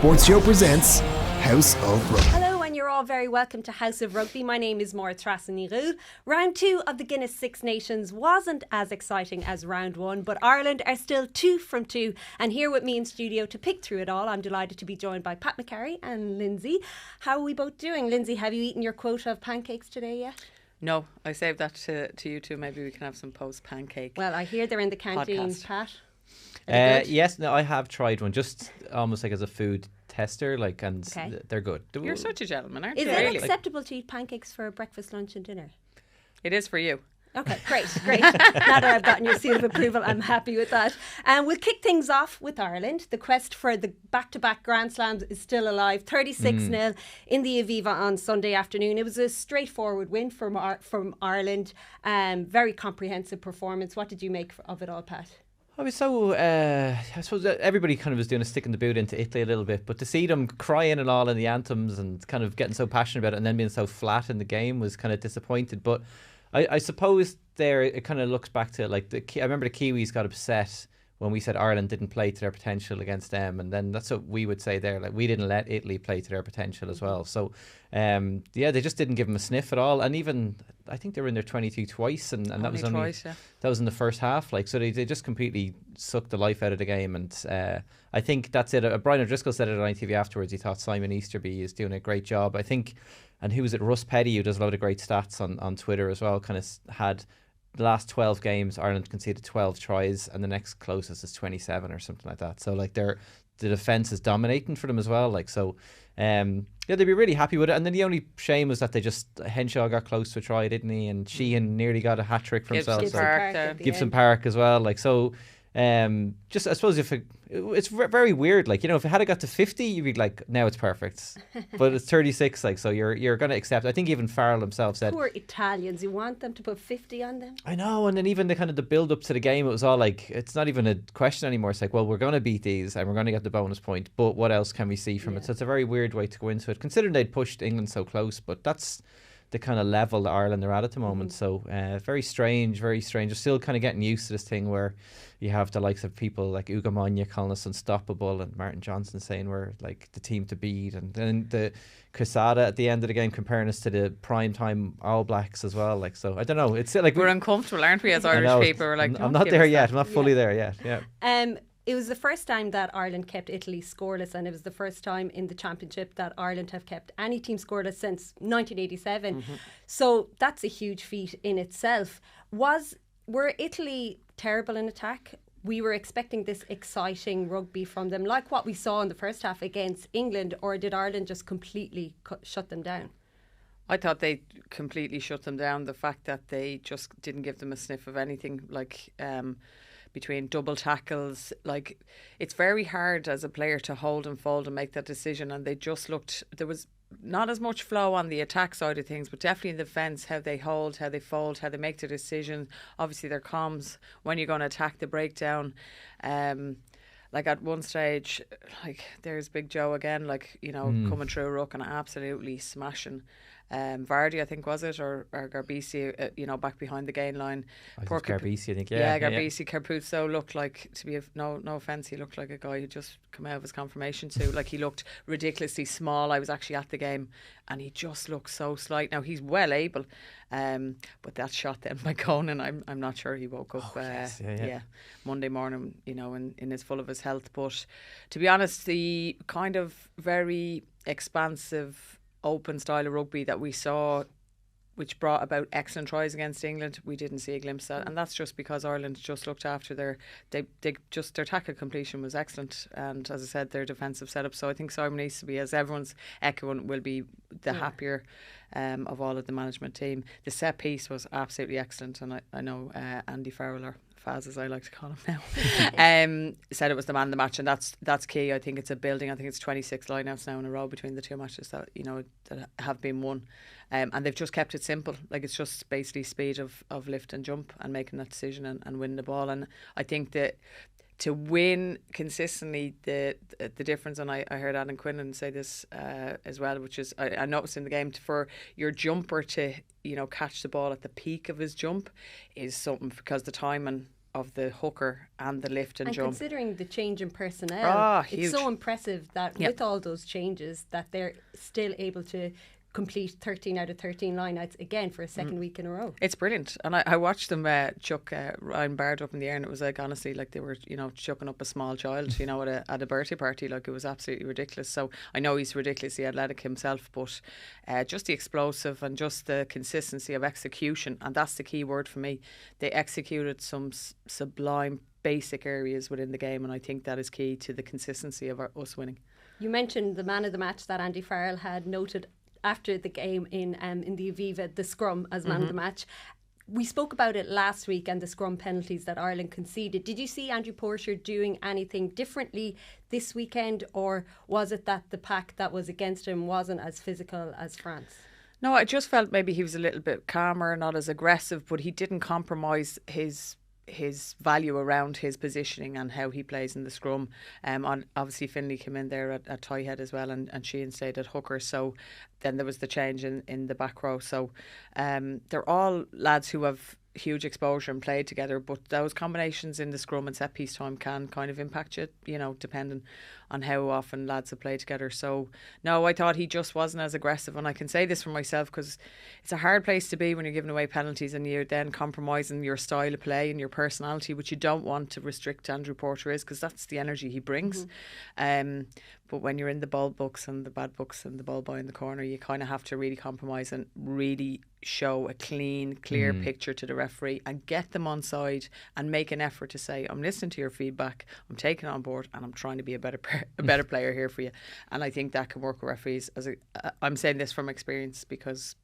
Sports Show presents House of Rugby. Hello, and you're all very welcome to House of Rugby. My name is Máire Treasa Ní Dhubhghaill. Round 2 of the Guinness Six Nations wasn't as exciting as round 1, but Ireland are still 2 from 2. And here with me in studio to pick through it all, I'm delighted to be joined by Pat McCarry and Lindsay. How are we both doing? Lindsay, have you eaten your quota of pancakes today yet? No, I saved that to you two. Maybe we can have some post-pancake. Well, I hear they're in the canteen, podcast. Pat. Yes, no, I have tried one, just almost like as a food tester, and Okay. they're good. You're such a gentleman, aren't Is you? it Really? acceptable to eat pancakes for breakfast, lunch and dinner? It is for you. Okay, great. Now that I've gotten your seal of approval, I'm happy with that. And we'll kick things off with Ireland. The quest for the back-to-back Grand Slams is still alive. 36-0 in the Aviva on Sunday afternoon. It was a straightforward win from Ireland. Very comprehensive performance. What did you make of it all, Pat? I was so, I suppose everybody kind of was doing a stick in the boot into Italy a little bit, but to see them crying and all in the anthems and kind of getting so passionate about it and then being so flat in the game was kind of disappointed. But I suppose it kind of looks back to I remember the Kiwis got upset when we said Ireland didn't play to their potential against them, and then that's what we would say there. We didn't let Italy play to their potential as well. So, they just didn't give them a sniff at all. And even I think they were in their 22 twice, and that was only twice, yeah. That was in the first half. So they just completely sucked the life out of the game. And I think that's it. Brian O'Driscoll said it on ITV afterwards. He thought Simon Easterby is doing a great job. I think, and who was it? Russ Petty, who does a lot of great stats on Twitter as well, kind of had the last 12 games, Ireland conceded 12 tries, and the next closest is 27 or something like that. So the defence is dominating for them as well. They'd be really happy with it. And then the only shame was that Henshaw got close to a try, didn't he? And Sheehan nearly got a hat trick for himself. Gibson Park as well. Just I suppose it's very weird. If it had got to 50, you'd be like, now it's perfect. But it's 36. So you're going to accept. I think even Farrell himself said, poor Italians, you want them to put 50 on them? I know. And then even the build up to the game, it was all it's not even a question anymore. It's well, we're going to beat these and we're going to get the bonus point. But what else can we see from it? So it's a very weird way to go into it, considering they'd pushed England so close. But that's the kind of level that Ireland are at the moment. So very strange, very strange. We're still kind of getting used to this thing where you have the likes of people like Hugo Keenan calling us unstoppable, and Martin Johnson saying we're the team to beat, and then the Quesada at the end of the game comparing us to the prime time All Blacks as well. So I don't know. It's we're uncomfortable, aren't we, as Irish people? We're I'm not there yet. I'm not fully there yet. Yeah. It was the first time that Ireland kept Italy scoreless, and it was the first time in the championship that Ireland have kept any team scoreless since 1987. So that's a huge feat in itself. Were Italy terrible in attack? We were expecting this exciting rugby from them, like what we saw in the first half against England, or did Ireland just completely shut them down? I thought they completely shut them down. The fact that they just didn't give them a sniff of anything, between double tackles, it's very hard as a player to hold and fold and make that decision. And they just looked, there was not as much flow on the attack side of things, but definitely in the defence, how they hold, how they fold, how they make their decision. Obviously their comms when you're going to attack, the breakdown. At one stage, there's Big Joe again, coming through a ruck and absolutely smashing Vardy, I think, was it, or Garbisi, back behind the gain line. Poor Garbisi, I think. Garbisi. Capuzzo looked like, to be no offence, he looked like a guy who just come out of his confirmation too. He looked ridiculously small. I was actually at the game, and he just looked so slight. Now he's well able, but that shot then by Conan, I'm not sure he woke up. Monday morning, in his full of his health. But to be honest, the kind of very expansive, open style of rugby that we saw, which brought about excellent tries against England, we didn't see a glimpse of that, and that's just because Ireland just looked after their tackle completion was excellent, and as I said, their defensive setup. So I think Simon Easterby, as everyone's echoing, will be the happier of all of the management team. The set piece was absolutely excellent, and I know Andy Farrell, or Faz as I like to call him now, said it was the man of the match, and that's key. I think it's a building. I think it's 26 lineouts now in a row between the two matches that that have been won, and they've just kept it simple. It's just basically speed of lift and jump and making that decision and winning the ball. And I think that to win consistently, the difference, and I heard Adam Quinlan say this as well, which is I noticed in the game, for your jumper to catch the ball at the peak of his jump is something, because the timing of the hooker and the lift and jump. Considering the change in personnel, huge. it's so impressive that with all those changes that they're still able to complete 13 out of 13 line-outs again for a second week in a row. It's brilliant. And I watched them chuck Ryan Bard up in the air, and it was like, honestly, like they were, chucking up a small child, at a birthday party. Like, it was absolutely ridiculous. So I know he's ridiculously athletic himself, but just the explosive and just the consistency of execution, and that's the key word for me. They executed some sublime basic areas within the game, and I think that is key to the consistency of us winning. You mentioned the man of the match that Andy Farrell had noted after the game in the Aviva, the scrum as man of the match. We spoke about it last week and the scrum penalties that Ireland conceded. Did you see Andrew Porter doing anything differently this weekend, or was it that the pack that was against him wasn't as physical as France? No, I just felt maybe he was a little bit calmer, not as aggressive, but he didn't compromise his value around his positioning and how he plays in the scrum. Obviously Finlay came in there at tie head as well, and Sheehan stayed at hooker, so then there was the change in the back row. So they're all lads who have huge exposure and played together, but those combinations in the scrum and set piece time can kind of impact you, depending on how often lads have played together. So no, I thought he just wasn't as aggressive, and I can say this for myself because it's a hard place to be when you're giving away penalties and you're then compromising your style of play and your personality, which you don't want to restrict Andrew Porter is, because that's the energy he brings. But when you're in the ball books and the bad books and the ball boy in the corner, you kind of have to really compromise and really show a clean, clear picture to the referee and get them on side and make an effort to say, I'm listening to your feedback, I'm taking it on board, and I'm trying to be a better player here for you. And I think that can work with referees. I'm saying this from experience because,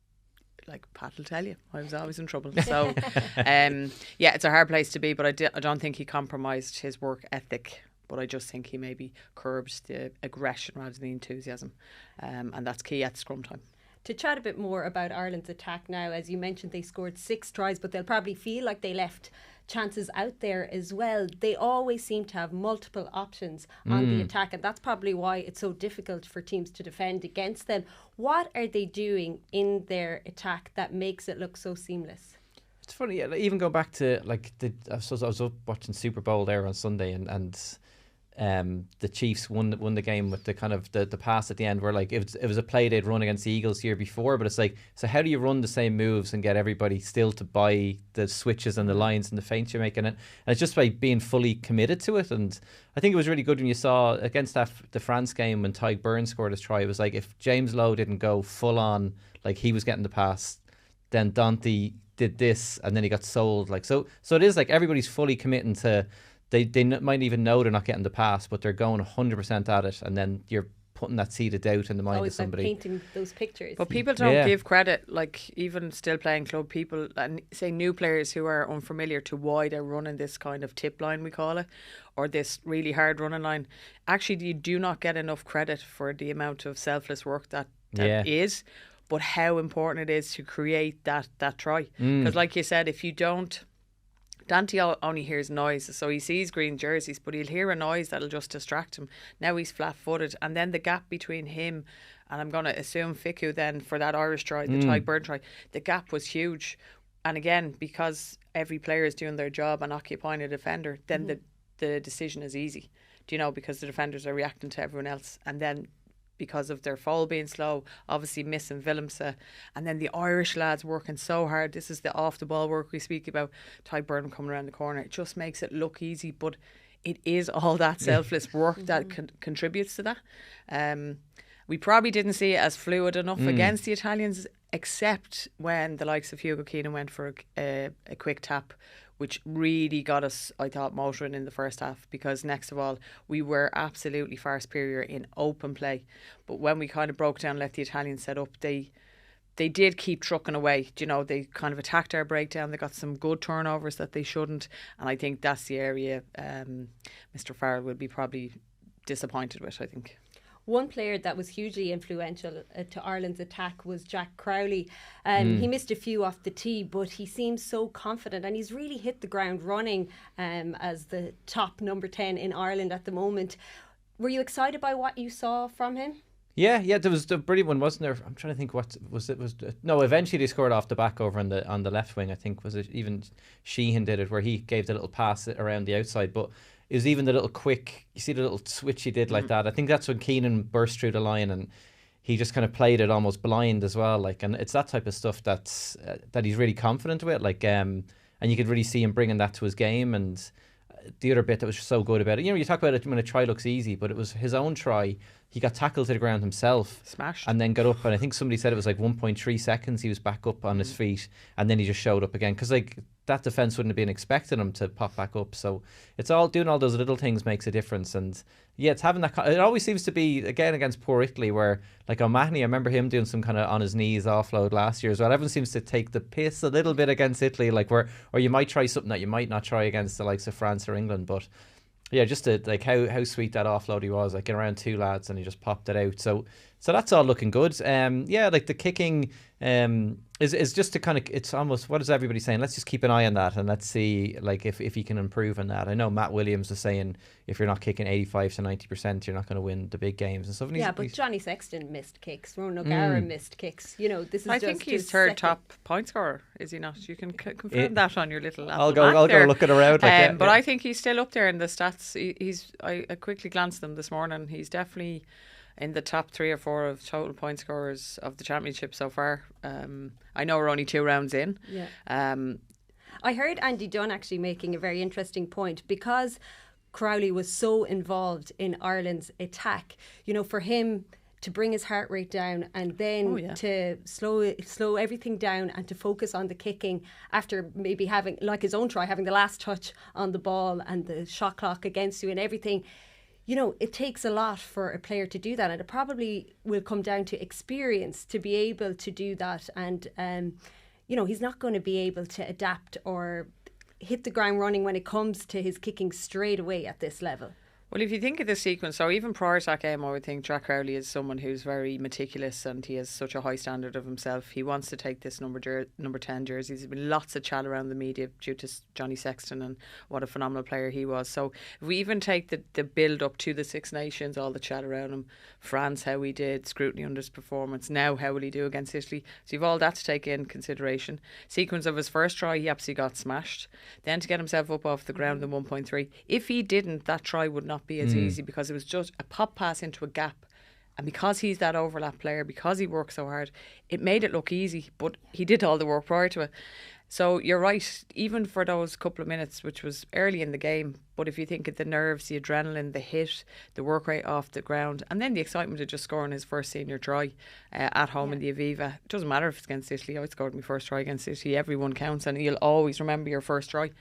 like Pat will tell you, I was always in trouble. So, it's a hard place to be, but I don't think he compromised his work ethic. But I just think he maybe curbed the aggression rather than the enthusiasm. And that's key at scrum time. To chat a bit more about Ireland's attack now, as you mentioned, they scored 6 tries, but they'll probably feel like they left chances out there as well. They always seem to have multiple options on the attack, and that's probably why it's so difficult for teams to defend against them. What are they doing in their attack that makes it look so seamless? It's funny, even going back to I was up watching Super Bowl there on Sunday, and the Chiefs won the game with the kind of the pass at the end where it was a play they'd run against the Eagles the year before, but it's like, so how do you run the same moves and get everybody still to buy the switches and the lines and the feints you're making it? And it's just by being fully committed to it. And I think it was really good when you saw against the France game when Byrne scored his try. It was like, if James Lowe didn't go full on, like he was getting the pass, then Dante did this and then he got sold. So it is like everybody's fully committing to. They might even know they're not getting the pass, but they're going 100% at it, and then you're putting that seed of doubt in the mind of somebody. Like painting those pictures. But people don't give credit, like even still playing club people, and say new players who are unfamiliar to why they're running this kind of tip line, we call it, or this really hard running line. Actually, you do not get enough credit for the amount of selfless work that is, but how important it is to create that try. Because like you said, if you don't, Dante only hears noises, so he sees green jerseys, but he'll hear a noise that'll just distract him. Now he's flat-footed, and then the gap between him and I'm going to assume Fiku then for that Irish try, the Byrne try, the gap was huge. And again, because every player is doing their job and occupying a defender, then the decision is easy. Because the defenders are reacting to everyone else, and then because of their foul being slow, obviously missing Willemse, and then the Irish lads working so hard. This is the off the ball work we speak about. Byrne coming around the corner, it just makes it look easy, but it is all that selfless work that contributes to that. We probably didn't see it as fluid enough against the Italians, except when the likes of Hugo Keenan went for a quick tap, which really got us, I thought, motoring in the first half, because next of all, we were absolutely far superior in open play. But when we kind of broke down and let the Italians set up, they did keep trucking away. They kind of attacked our breakdown. They got some good turnovers that they shouldn't. And I think that's the area Mr. Farrell would be probably disappointed with, I think. One player that was hugely influential to Ireland's attack was Jack Crowley. He missed a few off the tee, but he seems so confident, and he's really hit the ground running as the top number 10 in Ireland at the moment. Were you excited by what you saw from him? Yeah, there was the brilliant one, wasn't there? I'm trying to think what was it. No, eventually they scored off the back over on the left wing. I think was it even Sheehan did it where he gave the little pass around the outside, but it was even the little quick. You see the little switch he did like that. I think that's when Keenan burst through the line and he just kind of played it almost blind as well. Like, and it's that type of stuff that he's really confident with. Like, and you could really see him bringing that to his game. And the other bit that was so good about it, you talk about it when a try looks easy, but it was his own try. He got tackled to the ground himself, smashed, and then got up. And I think somebody said it was like 1.3 seconds. He was back up on his feet, and then he just showed up again because like that defense wouldn't have been expecting him to pop back up. So it's all doing all those little things makes a difference. And yeah, it's having that. It always seems to be again against poor Italy, where like O'Mahony, I remember him doing some kind of on his knees offload last year as well. Everyone seems to take the piss a little bit against Italy, like or you might try something that you might not try against the likes of France or England, but. Yeah, just like how sweet that offload he was, like getting around two lads and he just popped it out. So that's all looking good. Yeah, like the kicking is just to kind of, it's almost, what is everybody saying? Let's just keep an eye on that and let's see like if he can improve on that. I know Matt Williams was saying if you're not kicking 85 to 90%, you're not going to win the big games and stuff. And yeah, but Johnny Sexton missed kicks. Ronan O'Gara missed kicks. This is I just think he's his third second. top point scorer, is he not? You can confirm that on your little I'll go looking around. But I think he's still up there in the stats. I quickly glanced them this morning. He's definitely in the top 3 or 4 of total point scorers of the championship so far. I know we're only 2 rounds in. Yeah. I heard Andy Dunn actually making a very interesting point because Crowley was so involved in Ireland's attack. For him to bring his heart rate down and then to slow everything down and to focus on the kicking after maybe having, like his own try, having the last touch on the ball and the shot clock against you and everything. It takes a lot for a player to do that, and it probably will come down to experience to be able to do that. And, he's not going to be able to adapt or hit the ground running when it comes to his kicking straight away at this level. Well, if you think of the sequence, so even prior to that game, I would think Jack Crowley is someone who's very meticulous and he has such a high standard of himself. He wants to take this number 10 jersey. There's been lots of chat around the media due to Johnny Sexton and what a phenomenal player he was. So if we even take the build up to the Six Nations, all the chat around him, France, how he did, scrutiny under his performance, now how will he do against Italy? So you've all that to take in consideration. Sequence of his first try, he absolutely got smashed. Then to get himself up off the ground in 1.3. If he didn't, that try would not be as easy because it was just a pop pass into a gap, and because he's that overlap player, because he works so hard, it made it look easy, but he did all the work prior to it. So you're right, even for those couple of minutes, which was early in the game, but if you think of the nerves, the adrenaline, the hit, the work rate off the ground, and then the excitement of just scoring his first senior try at home in the Aviva. It doesn't matter if it's against Italy. I scored my first try against Italy. Everyone counts and you'll always remember your first try.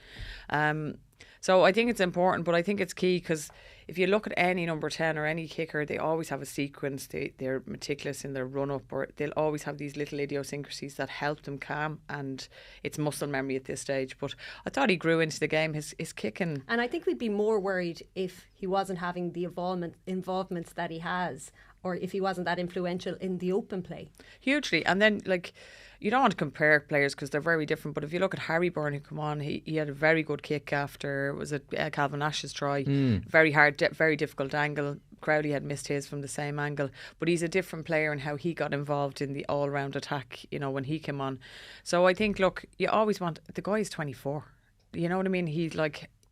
So I think it's important, but I think it's key because if you look at any number 10 or any kicker, they always have a sequence. They're meticulous in their run-up, or they'll always have these little idiosyncrasies that help them calm, and it's muscle memory at this stage. But I thought he grew into the game, his kicking. And I think we'd be more worried if he wasn't having the involvements that he has, or if he wasn't that influential in the open play. Hugely. And then, you don't want to compare players because they're very different, but if you look at Harry Byrne who come on, he had a very good kick after, was it Calvin Nash's try? Very hard, very difficult angle. Crowley had missed his from the same angle, but he's a different player in how he got involved in the all-round attack, when he came on. So I think, look, you always want, the guy is 24, you know what I mean? He's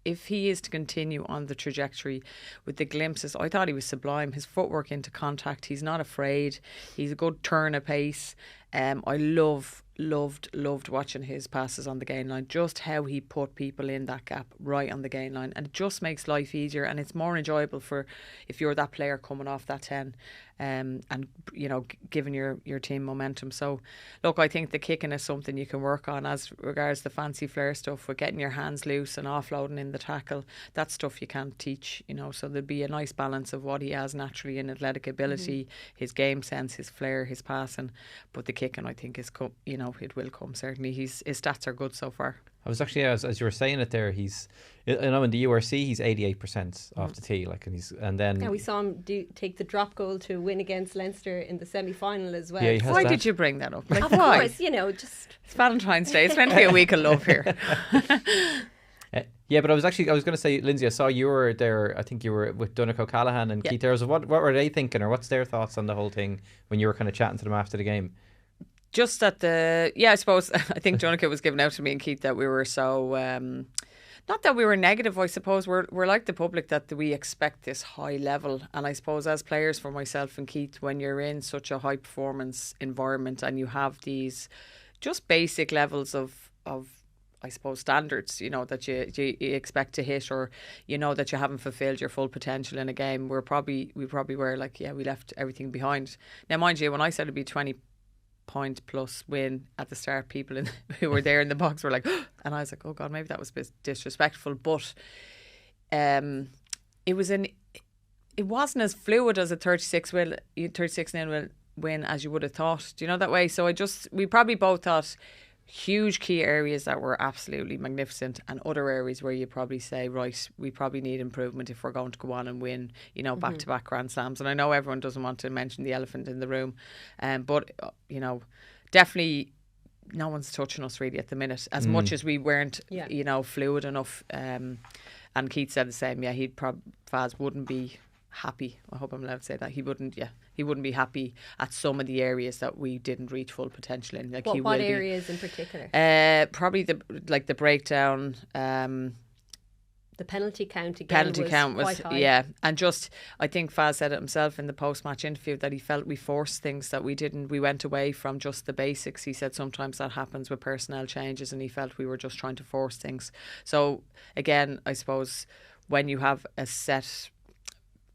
if he is to continue on the trajectory with the glimpses, I thought he was sublime. His footwork into contact, he's not afraid. He's a good turn of pace. I loved watching his passes on the gain line, just how he put people in that gap right on the gain line, and it just makes life easier and it's more enjoyable for if you're that player coming off that 10 and giving your team momentum. So look, I think the kicking is something you can work on as regards the fancy flair stuff with getting your hands loose and offloading in the tackle. That's stuff you can't teach, so there'll be a nice balance of what he has naturally in athletic ability, his game sense, his flair, his passing, but the kicking I think is it will come certainly. His stats are good so far. I was actually, as you were saying it there, he's, in the URC he's 88% off the tee, and then we saw him take the drop goal to win against Leinster in the semi-final as well. Yeah, why did you bring that up? Of why? course, just it's Valentine's Day. It's meant to be a week of love here. Yeah, but I was going to say, Lindsay, I saw you were there. I think you were with Donnacha O'Callaghan and Keith Ayres. What were they thinking, or what's their thoughts on the whole thing when you were kind of chatting to them after the game? Just that I suppose, I think Donnacha was giving out to me and Keith that we were so, not that we were negative, I suppose. We're like the public, that we expect this high level. And I suppose as players, for myself and Keith, when you're in such a high performance environment and you have these just basic levels of I suppose standards, that you expect to hit, or that you haven't fulfilled your full potential in a game, we probably were like, we left everything behind. Now, mind you, when I said it'd be 20-point plus win at the start, people who were there in the box were like, and I was like, oh God, maybe that was a bit disrespectful. But it wasn't as fluid as a 36-0 win as you would have thought. Do you know that way? So we probably both thought huge key areas that were absolutely magnificent, and other areas where you probably say, right, we probably need improvement if we're going to go on and win, back-to-back Grand Slams. And I know everyone doesn't want to mention the elephant in the room, but definitely no one's touching us really at the minute, as much as we weren't fluid enough. And Keith said the same. Faz wouldn't be happy. I hope I'm allowed to say that. He wouldn't be happy at some of the areas that we didn't reach full potential in. What areas in particular? Probably the breakdown. The penalty count again was quite high. Yeah, and just, I think Faz said it himself in the post-match interview that he felt we forced things that we didn't. We went away from just the basics. He said sometimes that happens with personnel changes, and he felt we were just trying to force things. So again, I suppose when you have a set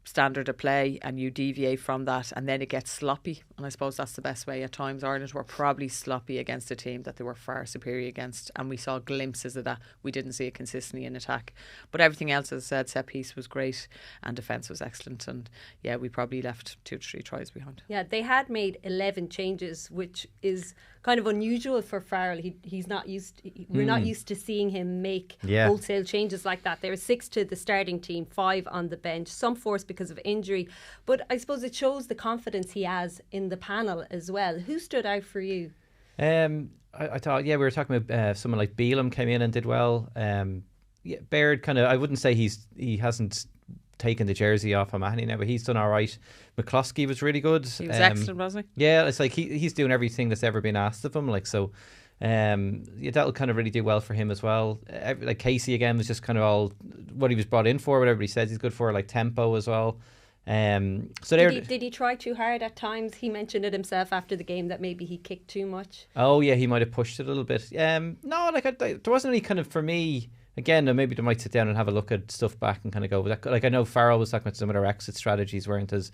standard of play and you deviate from that, and then it gets sloppy, and I suppose that's the best way. At times Ireland were probably sloppy against a team that they were far superior against, and we saw glimpses of that. We didn't see it consistently in attack, but everything else, as I said, set piece was great and defence was excellent, and we probably left 2 to 3 tries behind. They had made 11 changes, which is kind of unusual for Farrell. He's not used. We're not used to seeing him make wholesale changes like that. There were 6 to the starting team, 5 on the bench, some forced because of injury. But I suppose it shows the confidence he has in the panel as well. Who stood out for you? I thought, we were talking about someone like Beelum came in and did well. Baird kind of, I wouldn't say he hasn't taken the jersey off O'Mahony now, but he's done all right. McCloskey was really good. He was excellent, wasn't he? Yeah, it's like he's doing everything that's ever been asked of him. That'll kind of really do well for him as well. Like Casey again was just kind of all what he was brought in for, what everybody says he's good for, like tempo as well. Did he try too hard at times? He mentioned it himself after the game that maybe he kicked too much. Oh yeah, he might have pushed it a little bit. There wasn't any kind of, for me. Again, maybe they might sit down and have a look at stuff back and kind of go with that. Like I know Farrell was talking about some of their exit strategies weren't as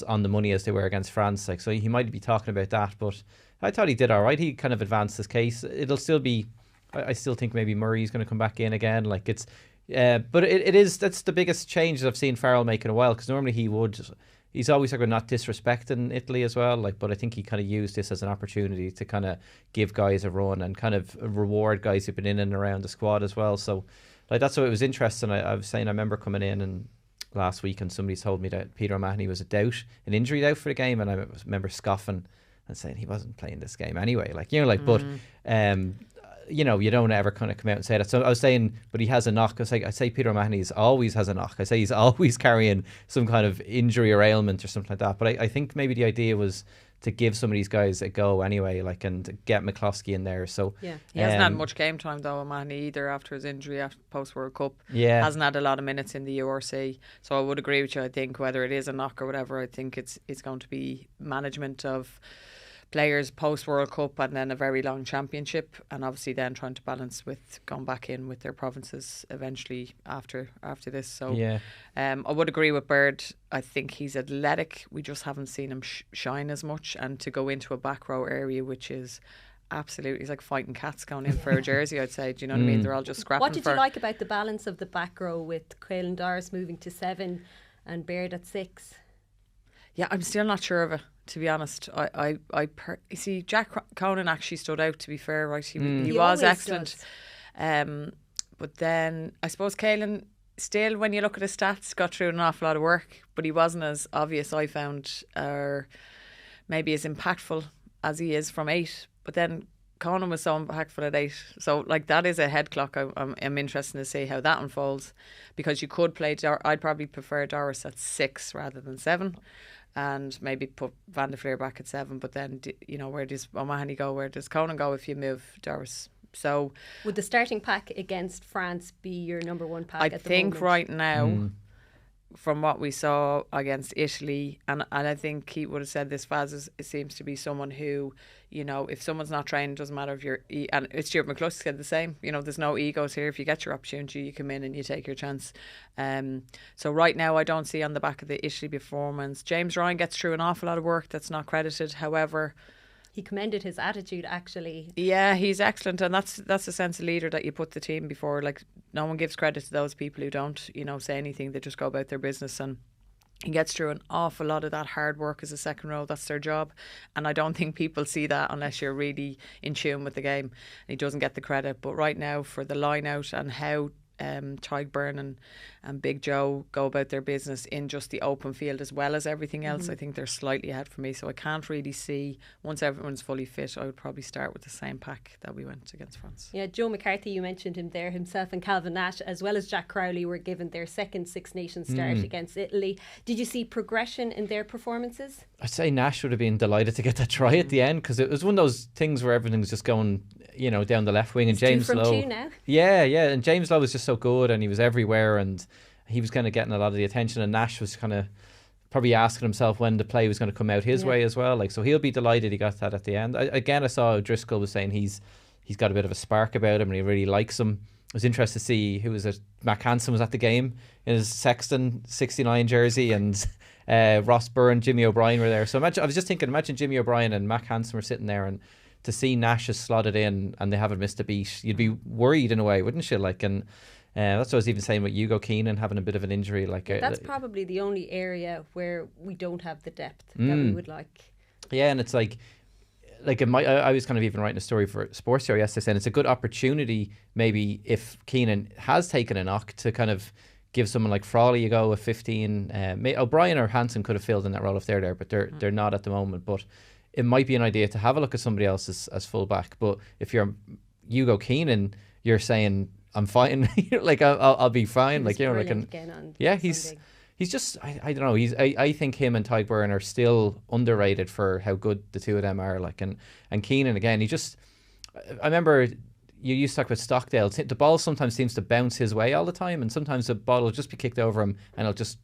on the money as they were against France. So he might be talking about that. But I thought he did all right. He kind of advanced his case. It'll still be. I still think maybe Murray's going to come back in again. But that's the biggest change I've seen Farrell make in a while. Because normally he's always talking about not disrespecting Italy as well. But I think he kind of used this as an opportunity to kind of give guys a run and kind of reward guys who've been in and around the squad as well. So that's what it was interesting. I was saying, I remember coming in and last week and somebody told me that Peter O'Mahony was an injury doubt for the game, and I remember scoffing and saying he wasn't playing this game anyway. But you don't ever kind of come out and say that. So I was saying, but he has a knock. I say Peter O'Mahony always has a knock. I say he's always carrying some kind of injury or ailment or something like that. But I think maybe the idea was to give some of these guys a go anyway, and get McCloskey in there. So he hasn't had much game time though, O'Mahony, either after his injury after post World Cup. Hasn't had a lot of minutes in the URC. So I would agree with you. I think whether it is a knock or whatever, I think it's going to be management of players post World Cup and then a very long championship, and obviously then trying to balance with going back in with their provinces eventually after this. So I would agree with Bird. I think he's athletic. We just haven't seen him shine as much, and to go into a back row area which is absolutely, he's like fighting cats going in for a jersey, I'd say. Do you know what I mean? They're all just scrapping. What did you like about the balance of the back row with Caelan Doris moving to 7 and Baird at 6? Yeah, I'm still not sure of it, to be honest. I see Jack Conan actually stood out, to be fair, right? He was excellent. But then I suppose Caelan still, when you look at his stats, got through an awful lot of work, but he wasn't as obvious, I found, or maybe as impactful as he is from 8. But then Conan was so impactful at 8. So, like, that is a head clock. I'm interested to see how that unfolds, because you could play I'd probably prefer Doris at 6 rather than 7, and maybe put Van der Fleer back at 7. But then, where does O'Mahony go? Where does Conan go if you move Doris? So, would the starting pack against France be your number one pack? I at the think moment? right now, from what we saw against Italy, and I think Keith would have said this, Faz seems to be someone who, if someone's not trained, doesn't matter if you're, and it's Stuart McCluskey said the same, there's no egos here. If you get your opportunity, you come in and you take your chance. So right now, I don't see on the back of the Italy performance. James Ryan gets through an awful lot of work that's not credited. However, he commended his attitude, actually. Yeah, he's excellent, and that's the sense of leader that you put the team before. Like, no one gives credit to those people who don't, say anything. They just go about their business, and he gets through an awful lot of that hard work as a second row. That's their job, and I don't think people see that unless you're really in tune with the game. And he doesn't get the credit. But right now, for the line out and how Byrne and Big Joe go about their business in just the open field as well as everything else, I think they're slightly ahead for me. So I can't really see, once everyone's fully fit, I would probably start with the same pack that we went against France. Yeah, Joe McCarthy, you mentioned him there, himself and Calvin Nash, as well as Jack Crowley, were given their second Six Nations start against Italy. Did you see progression in their performances? I'd say Nash would have been delighted to get that try at the end, because it was one of those things where everything's just going, down the left wing, and James Lowe. 2 from 2 now. Yeah, and James Lowe was just so good, and he was everywhere, and he was kind of getting a lot of the attention, and Nash was kind of probably asking himself when the play was going to come out his way as well. Like, so he'll be delighted he got that at the end. I saw Driscoll was saying he's got a bit of a spark about him, and he really likes him. I was interested to see who was it. Mac Hansen was at the game in his Sexton 69 jersey, and Ross Byrne, Jimmy O'Brien were there. So imagine Jimmy O'Brien and Mac Hansen were sitting there, and to see Nash is slotted in and they haven't missed a beat, you'd be worried in a way, wouldn't you? Like, and that's what I was even saying with Hugo Keenan having a bit of an injury. Like, that's probably the only area where we don't have the depth that we would like. Yeah, and it's like I was kind of even writing a story for Sports Show yesterday saying it's a good opportunity, maybe if Keenan has taken a knock, to kind of give someone like Frawley a go at 15. O'Brien or Hansen could have filled in that role if they're there, but they're not at the moment. But it might be an idea to have a look at somebody else as fullback. But if you're Hugo Keenan, you're saying I'm fine. Like, I'll be fine. Like, like, he's just I don't know. I think him and Tadhg Byrne are still underrated for how good the two of them are. Like, and Keenan again. I remember you used to talk about Stockdale. The ball sometimes seems to bounce his way all the time, and sometimes the ball will just be kicked over him, and it'll just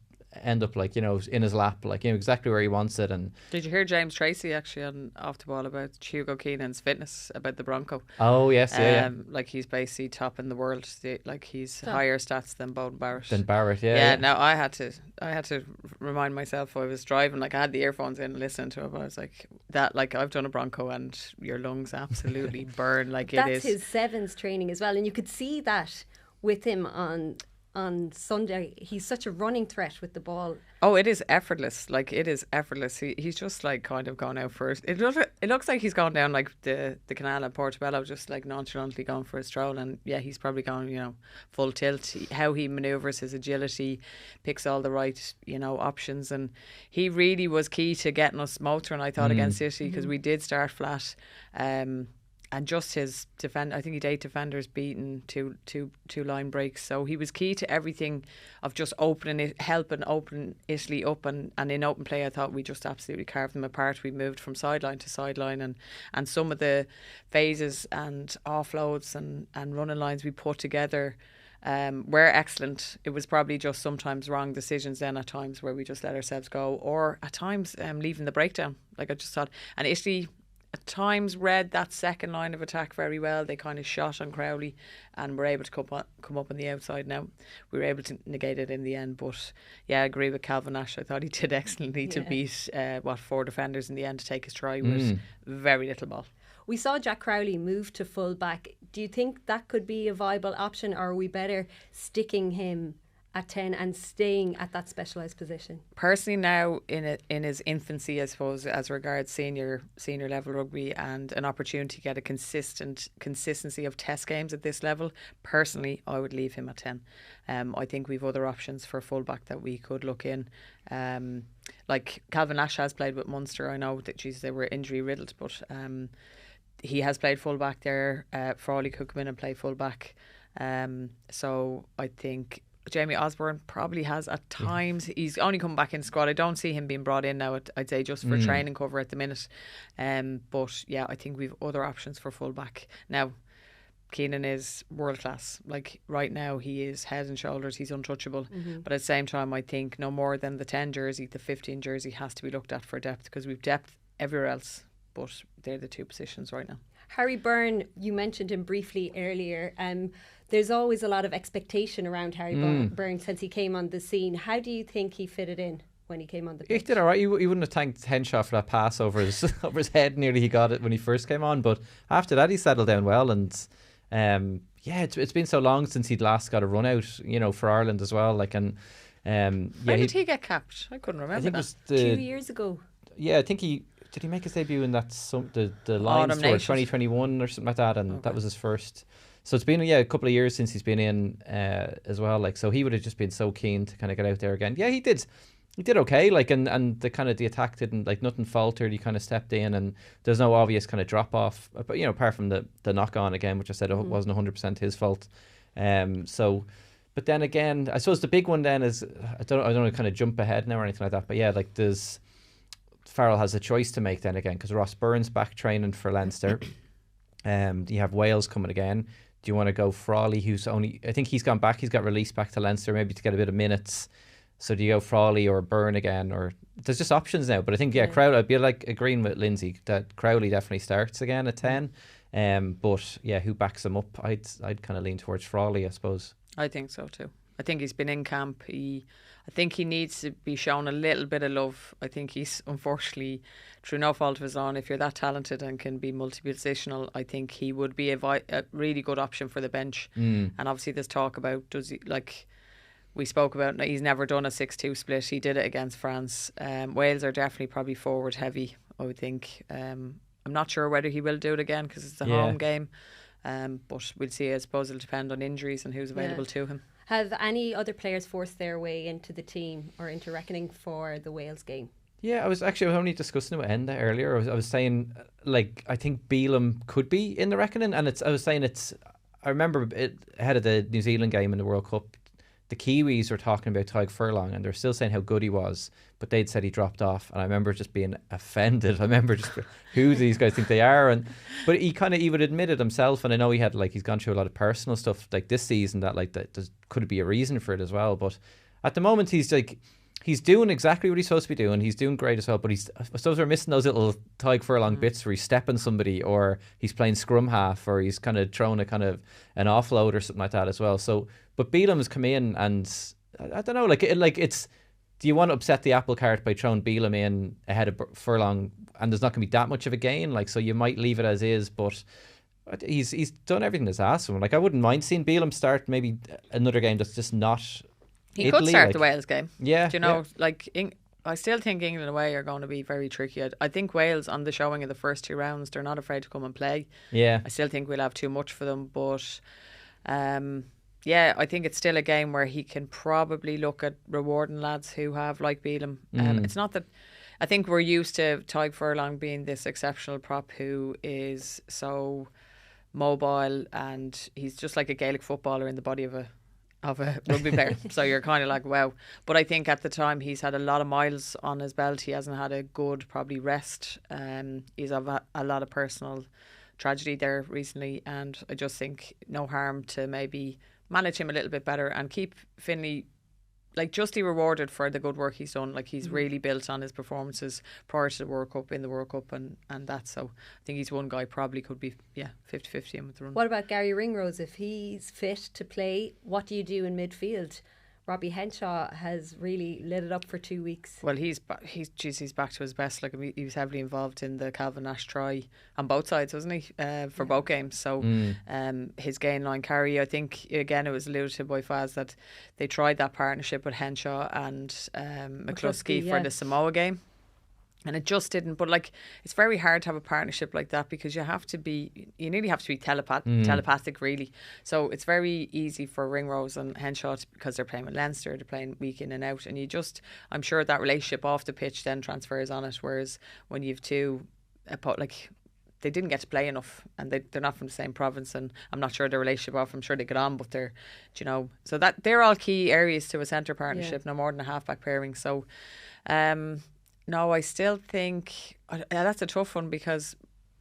end up like in his lap, like exactly where he wants it. And did you hear James Tracy actually on Off the Ball about Hugo Keenan's fitness, about the Bronco? Oh yes, yeah. Like, he's basically top in the world. Like, he's higher stats than Bowden Barrett. Yeah. Now I had to remind myself. I was driving, like, I had the earphones in and listening to him. I was like, that, like, I've done a Bronco and your lungs absolutely burn. Like, it is. That's his sevens training as well, and you could see that with him on Sunday. He's such a running threat with the ball. Oh, it is effortless. Like, it is effortless. He's just, like, kind of gone out first. It looks like he's gone down like the canal at Portobello, just like nonchalantly going for a stroll. And yeah, he's probably gone, full tilt. How he manoeuvres, his agility, picks all the right, options. And he really was key to getting us motoring, I thought, against City, because we did start flat. And just his defend, I think he had 8 defenders beaten, two line breaks. So he was key to everything of just opening it, helping open Italy up, and in open play I thought we just absolutely carved them apart. We moved from sideline to sideline, and some of the phases and offloads and running lines we put together were excellent. It was probably just sometimes wrong decisions then at times where we just let ourselves go, or at times leaving the breakdown. Like, I just thought, and Italy at times read that second line of attack very well. They kind of shot on Crowley and were able to come up on the outside. Now, we were able to negate it in the end, but yeah, I agree with Calvin Nash. I thought he did excellently to beat 4 defenders in the end to take his try with very little ball. We saw Jack Crowley move to full back. Do you think that could be a viable option, or are we better sticking him at 10 and staying at that specialised position? Personally, now in his infancy, I suppose, as regards senior level rugby and an opportunity to get a consistency of test games at this level, personally I would leave him at 10. I think we've other options for fullback that we could look in. Like Calvin Nash has played with Munster. I know that they were injury riddled, but he has played fullback there. Frawley could come in and play fullback. So I think Jamie Osborne probably has at times. He's only come back in squad. I don't see him being brought in now. I'd say just for training cover at the minute. But yeah, I think we've other options for fullback now. Keenan is world class. Like right now, he is head and shoulders. He's untouchable. But at the same time, I think no more than the 10 jersey, the 15 jersey has to be looked at for depth, because we've depth everywhere else. But they're the two positions right now. Harry Byrne, you mentioned him briefly earlier. There's always a lot of expectation around Harry Byrne since he came on the scene. How do you think he fitted in when he came on the pitch? He did all right. He wouldn't have thanked Henshaw for that pass over his over his head. Nearly he got it when he first came on, but after that he settled down well. And it's been so long since he'd last got a run out, for Ireland as well. When did he get capped? I couldn't remember. I think that. It was 2 years ago. Yeah, I think did he make his debut in that the Lions tour 2021 or something like that, and that was his first. So it's been a couple of years since he's been in as well. So he would have just been so keen to kind of get out there again. Yeah, he did okay. and the attack didn't, nothing faltered. He kind of stepped in, and there's no obvious kind of drop off. But apart from the knock on again, which I said wasn't 100% his fault. But then again, I suppose the big one then is I don't want to kind of jump ahead now or anything like that. But yeah, there's Farrell has a choice to make then again, because Ross Byrne's back training for Leinster. You have Wales coming again. Do you want to go Frawley, who's I think he's gone back, he's got released back to Leinster maybe to get a bit of minutes. So do you go Frawley or Byrne again, or there's just options now? But I think Crowley, I'd be agreeing with Lindsay that Crowley definitely starts again at 10. But yeah, who backs him up? I'd kind of lean towards Frawley, I suppose. I think so too. I think he's been in camp. I think he needs to be shown a little bit of love. I think he's, unfortunately, through no fault of his own, if you're that talented and can be multi-positional, I think he would be a really good option for the bench. And obviously there's talk about, does he, we spoke about, he's never done a 6-2 split. He did it against France. Wales are definitely probably forward heavy, I would think. I'm not sure whether he will do it again because it's a home game. But we'll see. I suppose it'll depend on injuries and who's available to him. Have any other players forced their way into the team or into reckoning for the Wales game? Yeah, I was only discussing it with Enda earlier. I was saying, I think Beelum could be in the reckoning, and I remember it ahead of the New Zealand game in the World Cup, the Kiwis were talking about Tadhg Furlong, and they're still saying how good he was, but they'd said he dropped off, and I remember just being offended. I remember just who do these guys think they are, but he would admit it himself, and I know he had he's gone through a lot of personal stuff this season that there could be a reason for it as well. But at the moment he's doing exactly what he's supposed to be doing. He's doing great as well, but I suppose we're missing those little Tadhg Furlong bits where he's stepping somebody, or he's playing scrum half, or he's kind of throwing an offload or something like that as well. So, but Beelum has come in, and I don't know, it's. Do you want to upset the apple cart by throwing Beelum in ahead of Furlong, and there's not going to be that much of a gain? So you might leave it as is, but he's done everything that's asked of him. I wouldn't mind seeing Beelum start maybe another game that's just not. He Italy, could start the Wales game. Yeah. Do you know, I still think England away are going to be very tricky. I think Wales, on the showing of the first 2 rounds, they're not afraid to come and play. Yeah. I still think we'll have too much for them, but I think it's still a game where he can probably look at rewarding lads who have, like Beelum. It's not that. I think we're used to Tadhg Furlong being this exceptional prop who is so mobile, and he's just like a Gaelic footballer in the body of a rugby player. So you're kind of like, wow. But I think at the time he's had a lot of miles on his belt. He hasn't had a good probably rest. He's had a lot of personal tragedy there recently, and I just think no harm to maybe manage him a little bit better and keep Finlay justly rewarded for the good work he's done. He's really built on his performances prior to the World Cup, in the World Cup, and that. So I think he's one guy probably could be 50-50 in with the run. What about Gary Ringrose? If he's fit to play, what do you do in midfield? Robbie Henshaw has really lit it up for 2 weeks. Well, he's back to his best. He was heavily involved in the Calvin Nash try on both sides, wasn't he? For both games. So his gain line carry, I think again it was alluded to by Faz that they tried that partnership with Henshaw and McCluskey for the Samoa game. And it just didn't. But it's very hard to have a partnership like that because you nearly have to be telepathic really. So it's very easy for Ringrose and Henshaw because they're playing with Leinster, they're playing week in and out, and I'm sure that relationship off the pitch then transfers on it. Whereas when you've two, they didn't get to play enough, and they're not from the same province, and I'm not sure their relationship off. I'm sure they get on, but they're, so that they're all key areas to a centre partnership, no more than a half-back pairing. So, no, I still think that's a tough one because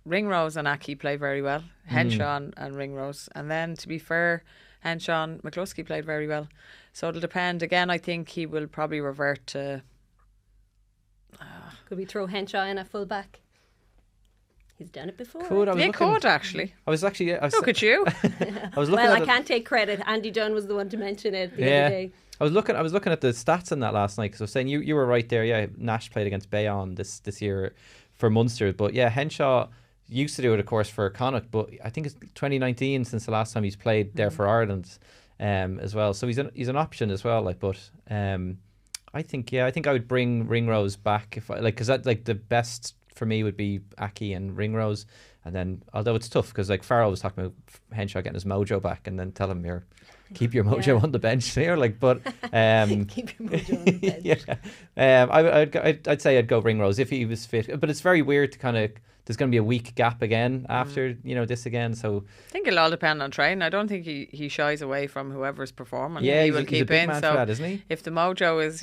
Ringrose and Aki play very well, Henshaw and Ringrose, and then to be fair, Henshaw and McCluskey played very well. So it'll depend. Again, I think he will probably revert to. Could we throw Henshaw in at fullback? He's done it before. Could actually. I was actually. Look at you. I was looking. I can't take credit. Andy Dunn was the one to mention it the other day. I was looking at the stats on that last night because I was saying you were right there. Yeah, Nash played against Bayonne this year for Munster, but yeah, Henshaw used to do it, of course, for Connacht, but I think it's 2019 since the last time he's played there for Ireland, as well. So he's an option as well. Like, but I think I would bring Ringrose back because that the best for me would be Aki and Ringrose, and then although it's tough because Farrell was talking about Henshaw getting his mojo back, and then tell him keep your mojo on the bench there, keep your mojo on the bench. I'd say I'd go Ringrose if he was fit, but it's very weird to there's going to be a week gap again after this again. So I think it'll all depend on training. I don't think he shies away from whoever's performing. Yeah, he will keep he's a big in. Man so for that, isn't he? If the mojo is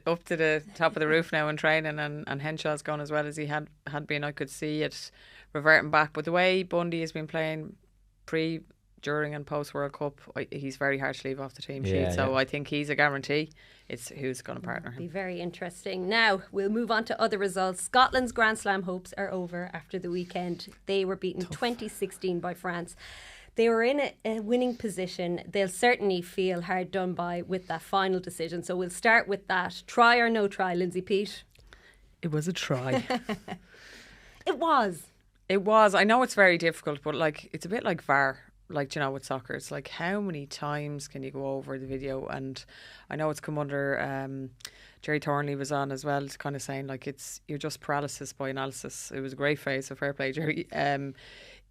up to the top of the roof now in training, and Henshaw's gone as well as he had been, I could see it reverting back. But the way Bundy has been playing pre, during and post World Cup, he's very hard to leave off the team sheet. So I think he's a guarantee. It's who's going to partner him. Be very interesting. Now we'll move on to other results. Scotland's Grand Slam hopes are over after the weekend. They were beaten 2016 by France. They were in a winning position. They'll certainly feel hard done by with that final decision. So we'll start with that. Try or no try, Lindsay? Peat? It was a try. It was. It was. I know it's very difficult, but it's a bit like VAR. With soccer, it's how many times can you go over the video? And I know it's come under Jerry Thornley was on as well, kind of saying you're just paralysis by analysis. It was a great phase, so fair play, Jerry. And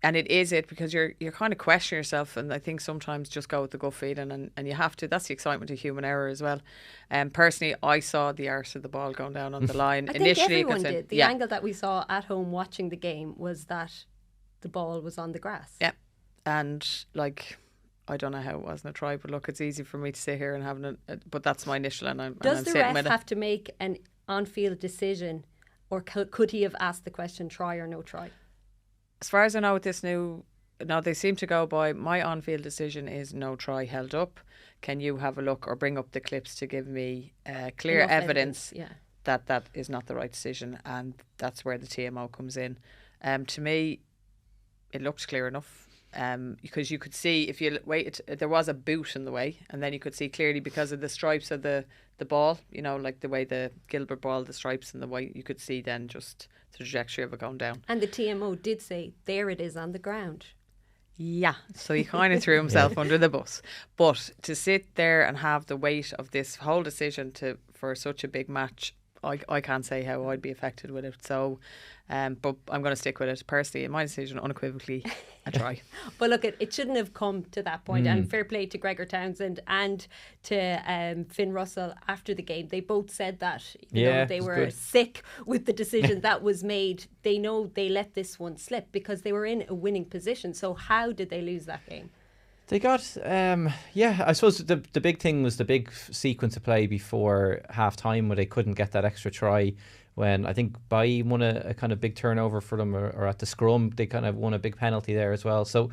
it is because you're kind of questioning yourself, and I think sometimes just go with the gut feeling, and you have to. That's the excitement of human error as well. Personally, I saw the arse of the ball going down on the line I initially. Think everyone did. The angle that we saw at home watching the game was that the ball was on the grass. Yeah. And I don't know how it wasn't a try, but look, it's easy for me to sit here and having it. But that's my initial, and I'm Does the sitting ref have to make an on-field decision, or could he have asked the question try or no try? As far as I know, with this now they seem to go by my on-field decision is no try held up. Can you have a look or bring up the clips to give me clear evidence that is not the right decision, and that's where the TMO comes in. To me, it looked clear enough. Because you could see if you waited, there was a boot in the way, and then you could see clearly because of the stripes of the ball, the way the Gilbert ball, the stripes and the white, you could see then just the trajectory of it going down. And the TMO did say, there it is on the ground. Yeah, so he kind of threw himself under the bus. But to sit there and have the weight of this whole decision for such a big match, I can't say how I'd be affected with it. So, but I'm going to stick with it personally. In my decision, unequivocally, a try. But look, it shouldn't have come to that point. And fair play to Gregor Townsend and to Finn Russell after the game. They both said that they were sick with the decision that was made. They know they let this one slip because they were in a winning position. So how did they lose that game? They got, I suppose the big thing was the big sequence of play before half time where they couldn't get that extra try when I think Bai won a kind of big turnover for them, or at the scrum they kind of won a big penalty there as well. So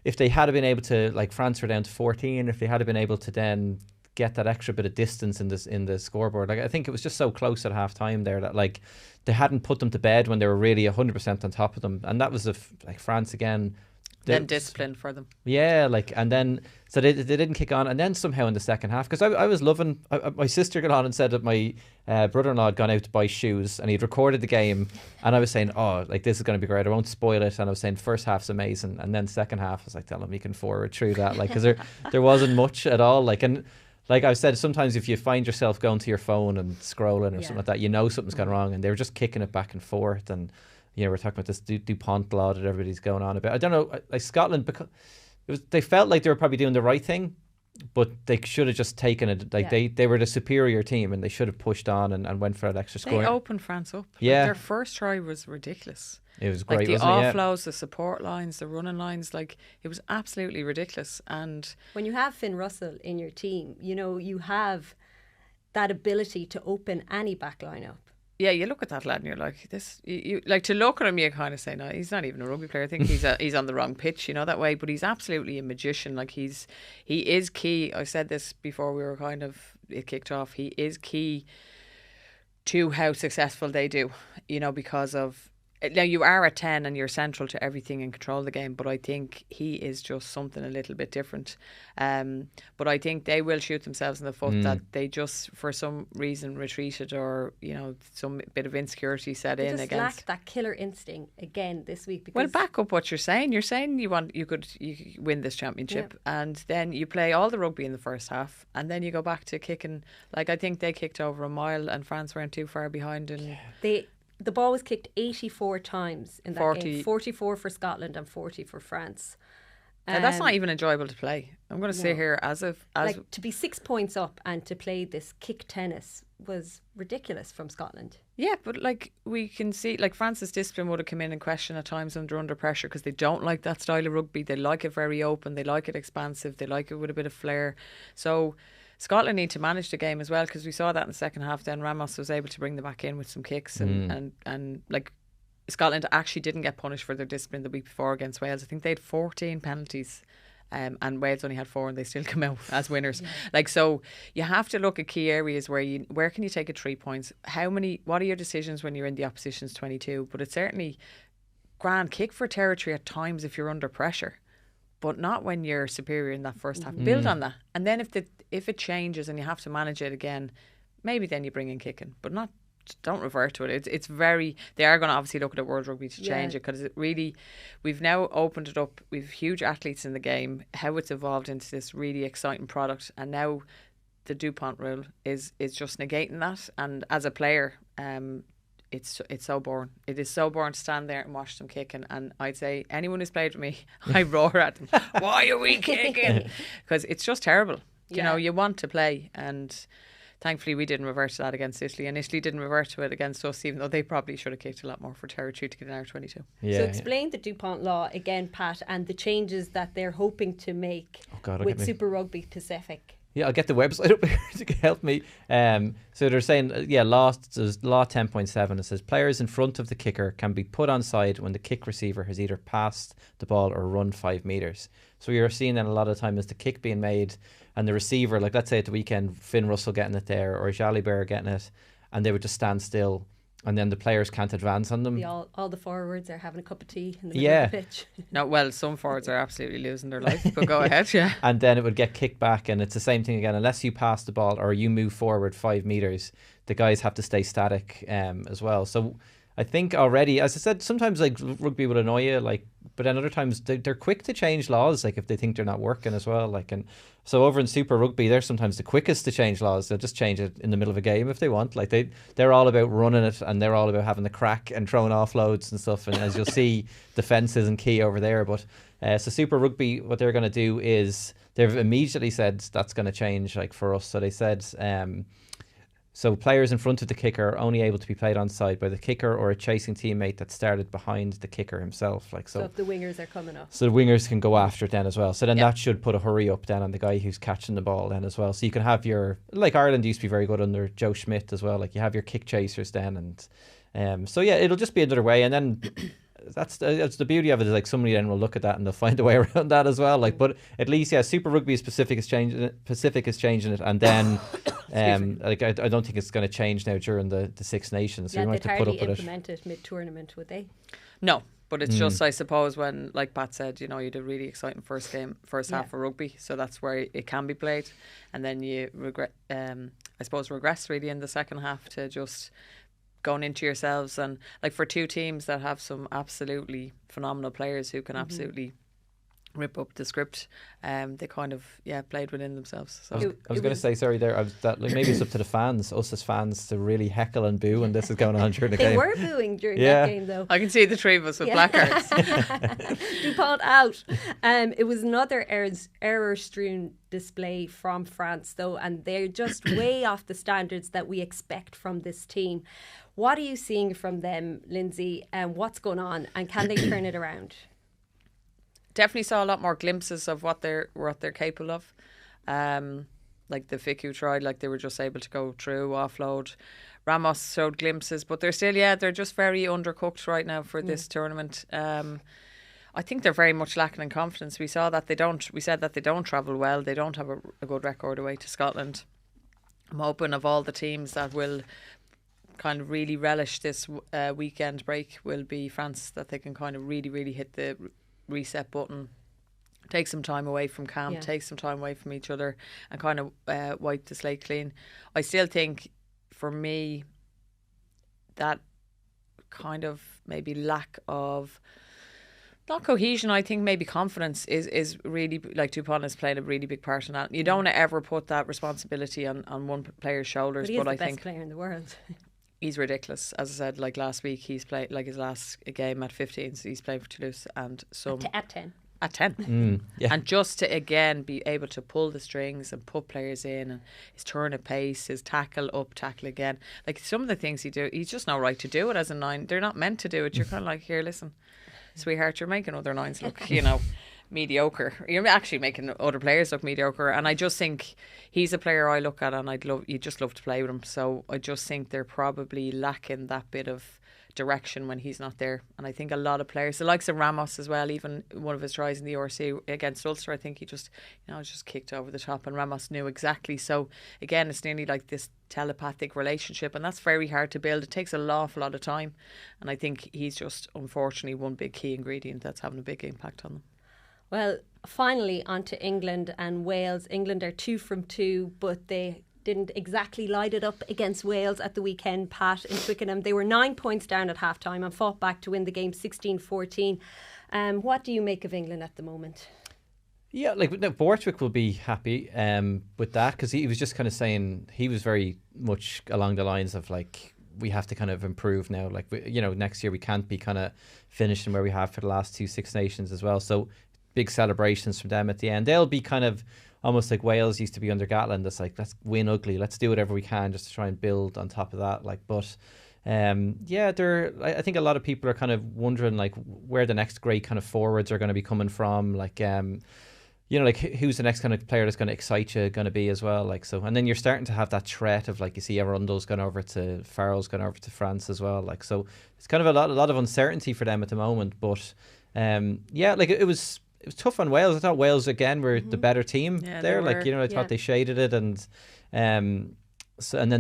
if they had been able to, France were down to 14, if they had been able to then get that extra bit of distance in the scoreboard, I think it was just so close at half time there that they hadn't put them to bed when they were really 100% on top of them, and that was France again. Then discipline for them. Yeah, and then so they didn't kick on, and then somehow in the second half, because I was loving. My sister got on and said that my brother-in-law had gone out to buy shoes, and he'd recorded the game, and I was saying, this is going to be great. I won't spoil it, and I was saying first half's amazing, and then second half I was tell him he can forward through that, because there wasn't much at all, and. Like I've said, sometimes if you find yourself going to your phone and scrolling or something like that, something's gone wrong, and they were just kicking it back and forth, and we're talking about this Dupont Law that everybody's going on about. I don't know, Scotland, because they felt like they were probably doing the right thing, But they should have just taken it. Like they were the superior team, and they should have pushed on and went for that extra score. They opened France up. Yeah, their first try was ridiculous. It was great. Like the wasn't it? offloads, the support lines, the running lines. Like it was absolutely ridiculous. And when you have Finn Russell in your team, you know you have that ability to open any back line up. Yeah, you look at that lad and you're like, this. You like to look at him. You kind of say, no, he's not even a rugby player. I think he's on the wrong pitch, you know, that way. But he's absolutely a magician. Like he is key. I said this before we were it kicked off. He is key to how successful they do. You know, because of. Now you are a 10 and you're central to everything and control the game, but I think he is just something a little bit different. But I think they will shoot themselves in the foot that they just for some reason retreated, or you know, some bit of insecurity set in just against. Lack that killer instinct again this week. Because Well, back up what you're saying. You're saying you could win this championship, and then you play all the rugby in the first half, and then you go back to kicking. Like I think they kicked over a mile, and France weren't too far behind, and the ball was kicked 84 times in that 40. game. 44 for Scotland and 40 for France. that's not even enjoyable to play. I'm going to say here like to be 6 points up and to play this kick tennis was ridiculous from Scotland. Yeah, but like we can see, like France's discipline would have come in question at times under pressure because they don't like that style of rugby. They like it very open. They like it expansive. They like it with a bit of flair. So Scotland need to manage the game as well, because we saw that in the second half. Then Ramos was able to bring them back in with some kicks and like Scotland actually didn't get punished for their discipline the week before against Wales. I think they had 14 penalties. And Wales only had 4 and they still come out as winners. Like, so you have to look at key areas where can you take it 3 points? What are your decisions when you're in the opposition's 22? But it's certainly grand kick for territory at times if you're under pressure, but not when you're superior in that first half. Build on that, and then if it changes and you have to manage it again, maybe then you bring in kicking, but don't revert to it. It's very. They are going to obviously look at World Rugby to change it, because it really. We've now opened it up. We've huge athletes in the game. How it's evolved into this really exciting product, and now the Dupont rule is just negating that. And as a player, it's so boring. It is so boring to stand there and watch them kicking. And I'd say anyone who's played with me, I roar at them. Why are we kicking? Because it's just terrible. You know, you want to play, and thankfully we didn't revert to that against Italy, and Italy didn't revert to it against us, even though they probably should have kicked a lot more for territory to get in our 22. So explain the Dupont Law again, Pat, and the changes that they're hoping to make with Super Rugby Pacific. Yeah, I'll get the website up here to help me. So they're saying, law 10.7, it says players in front of the kicker can be put onside when the kick receiver has either passed the ball or run 5 metres. So you're seeing then a lot of the time is the kick being made and the receiver, like let's say at the weekend, Finn Russell getting it there or Jalibert getting it, and they would just stand still. And then the players can't advance on them. All the forwards are having a cup of tea in the middle of the pitch. No, well, some forwards are absolutely losing their life, but go ahead, yeah. And then it would get kicked back, and it's the same thing again. Unless you pass the ball or you move forward 5 metres, the guys have to stay static as well. So I think already, as I said, sometimes like rugby will annoy you, but then other times they're quick to change laws, like if they think they're not working as well. And so over in Super Rugby, they're sometimes the quickest to change laws. They'll just change it in the middle of a game if they want. Like they're all about running it, and they're all about having the crack and throwing offloads and stuff. And as you'll see, defence isn't key over there. But so Super Rugby, what they're going to do is they've immediately said that's going to change, like for us. So they said. So players in front of the kicker are only able to be played onside by the kicker or a chasing teammate that started behind the kicker himself. So if the wingers are coming up. So the wingers can go after it then as well. So then that should put a hurry up then on the guy who's catching the ball then as well. So you can have like Ireland used to be very good under Joe Schmidt as well. Like you have your kick chasers then, and so yeah, it'll just be another way. And then that's the beauty of it, is like somebody then will look at that and they'll find a way around that as well. Like, but at least Super Rugby is Pacific is changing it, and then like I don't think it's going to change now during the Six Nations. So they'd hardly implement it mid-tournament, would they? No, but it's just, I suppose, when, like Pat said, you had a really exciting first half of rugby, so that's where it can be played, and then you regress really in the second half to just going into yourselves. And like for two teams that have some absolutely phenomenal players who can absolutely rip up the script. They kind of played within themselves. So I was going to say, sorry there, maybe it's up to the fans, us as fans, to really heckle and boo when this is going on during the game. They were booing during that game though. I can see the three of us with placards. Dupont out. It was another error-strewn display from France though, and they're just way off the standards that we expect from this team. What are you seeing from them, Lindsay, and what's going on, and can they turn it around? Definitely saw a lot more glimpses of what they're capable of. Like the Fiku tried, like they were just able to go through, offload. Ramos showed glimpses, but they're still, they're just very undercooked right now for this tournament. I think they're very much lacking in confidence. We said that they don't travel well. They don't have a good record away to Scotland. I'm hoping of all the teams that will kind of really relish this weekend break will be France, that they can kind of really, really hit the reset button, take some time away from camp, take some time away from each other, and kind of wipe the slate clean. I still think, for me, that kind of maybe lack of, not cohesion, I think maybe confidence is really, like Dupont is playing a really big part in that. You don't ever put that responsibility on one player's shoulders, but I the think best player in the world. He's ridiculous. As I said, like last week, he's played like his last game at 15, so he's playing for Toulouse and some at 10. At 10. And just to again be able to pull the strings and put players in, and his turn of pace, his tackle up, tackle again. Like some of the things he do, he's just not right to do it as a 9. They're not meant to do it. You're kind of like, here, listen, sweetheart, you're making other 9s look, mediocre. You're actually making other players look mediocre, and I just think he's a player I look at and you just love to play with him. So I just think they're probably lacking that bit of direction when he's not there. And I think a lot of players, the likes of Ramos as well, even one of his tries in the RC against Ulster, I think he just kicked over the top, and Ramos knew exactly. So again, it's nearly like this telepathic relationship, and that's very hard to build. It takes an awful lot of time, and I think he's just unfortunately one big key ingredient that's having a big impact on them. Well, finally on to England and Wales. England are 2 from 2, but they didn't exactly light it up against Wales at the weekend, Pat, in Twickenham. They were 9 points down at half-time and fought back to win the game 16-14. What do you make of England at the moment? Yeah, Borthwick will be happy with that, because he was just kind of saying, he was very much along the lines of like, we have to kind of improve now. Like, next year we can't be kind of finishing where we have for the last 2 Six Nations as well. So big celebrations from them at the end. They'll be kind of almost like Wales used to be under Gatland. That's like, let's win ugly. Let's do whatever we can just to try and build on top of that. I think a lot of people are kind of wondering like where the next great kind of forwards are going to be coming from. Who's the next kind of player that's going to excite you going to be as well. And then you're starting to have that threat of you see Arundel's gone over to Farrell's gone over to France as well. So it's kind of a lot of uncertainty for them at the moment. But it was tough on Wales. I thought Wales again were the better team there. I thought they shaded it, and then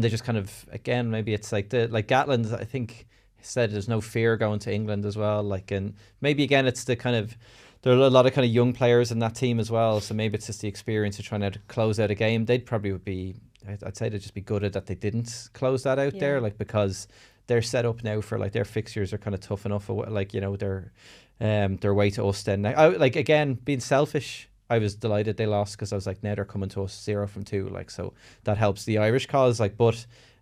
they just kind of, again, maybe it's like Gatland, I think, said there's no fear going to England as well. And maybe again it's the kind of, there are a lot of kind of young players in that team as well. So maybe it's just the experience of trying to close out a game. They'd probably I'd say they'd just be gutted that they didn't close that out there, because they're set up now for their fixtures are kind of tough enough. Their way to us then. Again, being selfish, I was delighted they lost, because I was like, now they're coming to us 0 from 2. So that helps the Irish cause.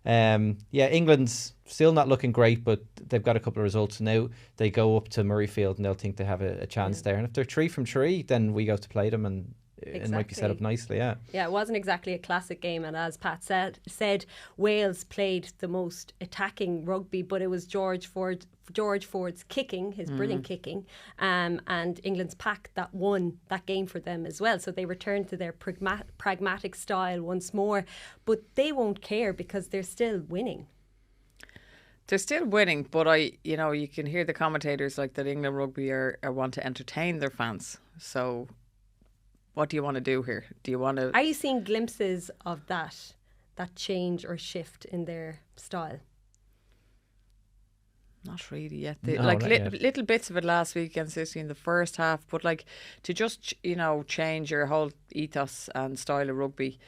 England's still not looking great, but they've got a couple of results now. They go up to Murrayfield and they'll think they have a chance there. And if they're 3 from 3, then we go to play them, and it might be set up nicely. Yeah, it wasn't exactly a classic game, and as Pat said, Wales played the most attacking rugby, but it was George Ford's kicking, his brilliant kicking, and England's pack that won that game for them as well. So they returned to their pragmatic style once more, but they won't care because they're still winning. They're still winning, but you can hear the commentators like that England rugby are want to entertain their fans. So what do you want to do here? Do you want to? Are you seeing glimpses of that change or shift in their style? Not really yet. Yet. Little bits of it last week against Italy in the first half, but to just change your whole ethos and style of rugby,